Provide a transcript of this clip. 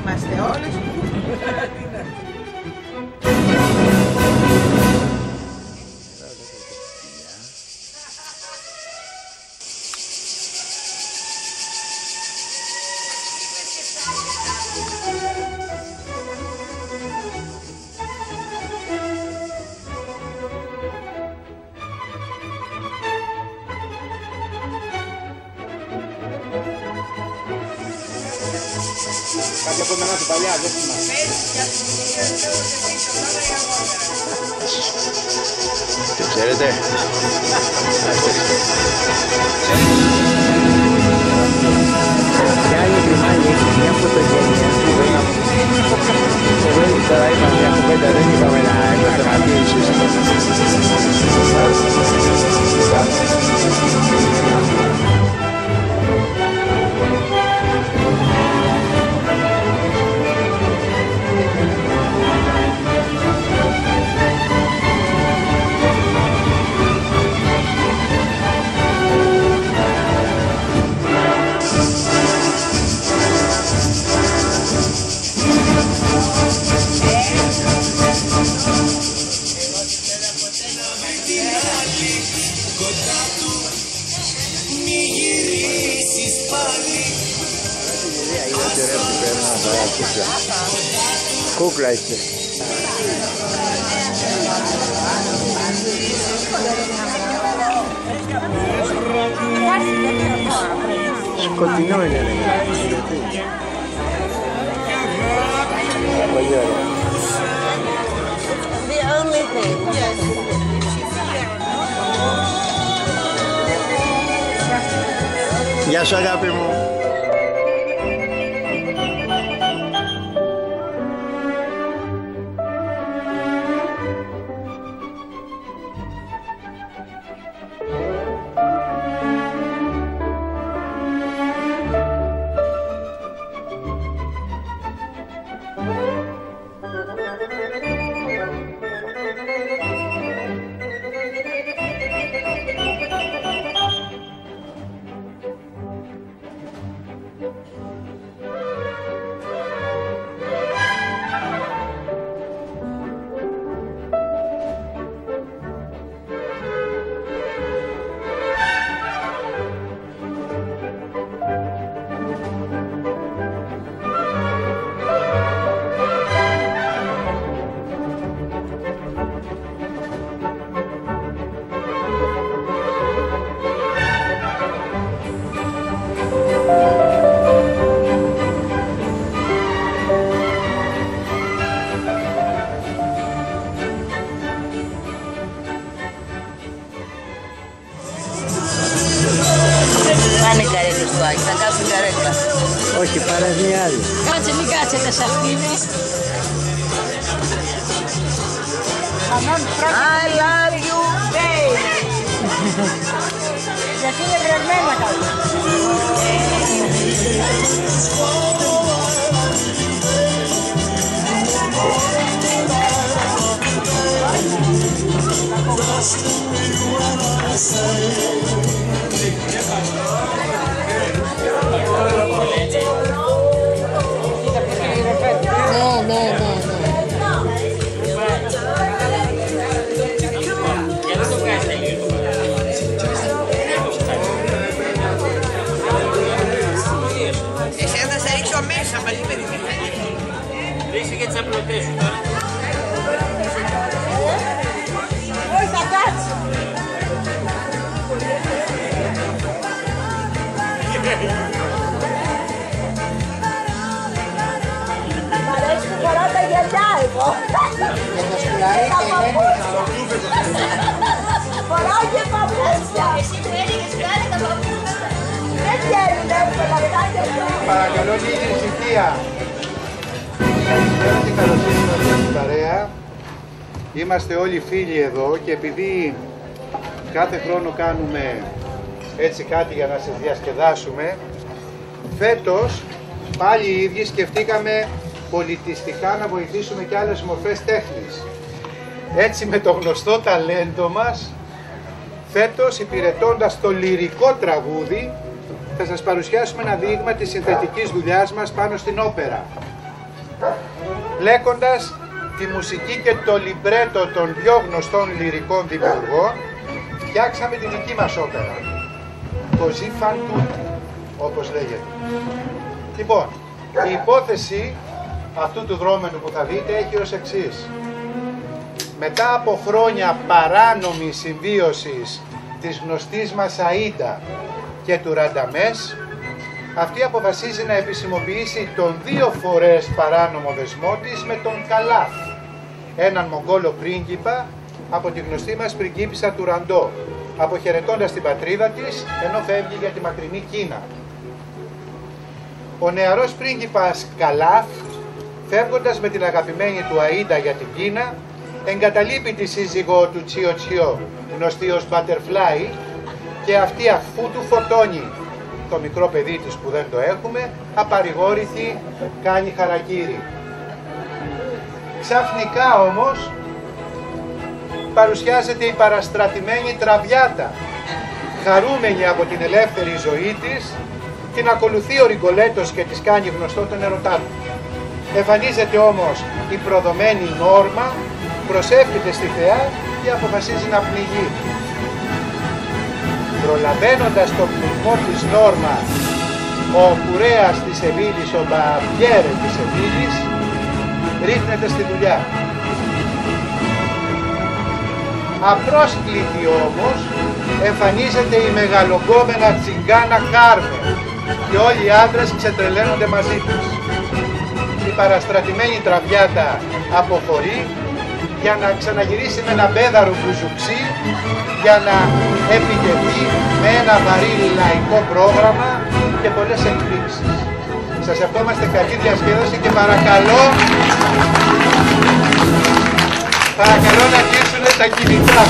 είμαστε όλες. Κάτι από εμένα του παλιά, δεν θυμάμαι. Το ξέρετε. Και άλλη κρυμάνια έχει μια φωτογένεια. Εγώ τώρα είπα μια κουβέντα, δεν είπαμε να κρατήσεις. Κούκλα είσαι. Σκοτεινό είναι. Πολύ ωραία. The only thing. Yes. Γεια σου αγάπη μου. Πάνε καρέκλες του Άκη, θα κάτσουν καρέκλα. Όχι, πάρε μια άλλη. Κάτσε, μην κάτσετε σε αυτήν. I love you, baby. Γιατί είναι βρεγμένα καλά. Εσένα θα σε ρίξω μέσα μαζί με τη μηχανή. Ρίξε και τις απλωτές σου τώρα. Όχι, θα κάτσει. Μ' αρέσει που φοράω τα γυαλιά εγώ. Τα παπούτσια. Φοράω και παπούτσια. Εσύ του έλεγες κάνε τα παπούτσια. Δεν βγαίνουν εύκολα αυτά και αυτά. Παρακαλώ λίγη ησυχία. Καλησπέρα και καλώς ήρθατε στην παρέα. Είμαστε όλοι φίλοι εδώ και επειδή κάθε χρόνο κάνουμε έτσι κάτι για να σας διασκεδάσουμε, φέτος πάλι οι ίδιοι σκεφτήκαμε πολιτιστικά να βοηθήσουμε και άλλες μορφές τέχνης. Έτσι με το γνωστό ταλέντο μας, φέτος υπηρετώντας το λυρικό τραγούδι, θα σας παρουσιάσουμε ένα δείγμα της συνθετικής δουλειάς μας πάνω στην όπερα. Μπλέκοντας τη μουσική και το λιμπρέτο των πιο γνωστών λυρικών δημιουργών, φτιάξαμε τη δική μας όπερα, Così fan tutti, όπως λέγεται. Λοιπόν, η υπόθεση αυτού του δρόμενου που θα δείτε έχει ως εξής. Μετά από χρόνια παράνομης συμβίωσης της γνωστής μας Αΐντα και του Ρανταμές, αυτή αποφασίζει να επισημοποιήσει τον 2 φορές παράνομο δεσμό της με τον Καλάφ, έναν Μογγόλο πρίγκιπα από τη γνωστή μας πριγκίπισσα του Ραντό, αποχαιρετώντας την πατρίδα της ενώ φεύγει για τη μακρινή Κίνα. Ο νεαρός πρίγκιπας Καλάφ, φεύγοντας με την αγαπημένη του Αΐντα για την Κίνα, εγκαταλείπει τη σύζυγό του Τσιο Τσιο, γνωστή ως Butterfly, και αυτή αφού του φορτώνει το μικρό παιδί της που δεν το έχουμε, απαρηγόρηθη κάνει χαρακίρι. Ξαφνικά όμως παρουσιάζεται η παραστρατημένη Τραβιάτα, χαρούμενη από την ελεύθερη ζωή της, την ακολουθεί ο Ριγκολέτος και της κάνει γνωστό τον ερωτά του. Εμφανίζεται όμως η προδομένη Νόρμα, προσεύχεται στη θεά και αποφασίζει να πνιγεί. Προλαβαίνοντας τον πνιγμό της Νόρμα, ο κουρέας της Σεβίλης, ο Μπαβιέρε της Σεβίλης, ρίχνεται στη δουλειά. Απρόσκλητη όμως εμφανίζεται η μεγαλογκόμενα τσιγκάνα Κάρμεν και όλοι οι άντρες ξετρελαίνονται μαζί της. Η παραστρατημένη Τραβιάτα αποχωρεί για να ξαναγυρίσει με ένα μπέδαρο μπουζουξί για να επιτεθεί με ένα βαρύ λαϊκό πρόγραμμα και πολλές εκπλήξεις. Σας ευχόμαστε καλή διασκέδαση και παρακαλώ να κλείσουν τα κινητά.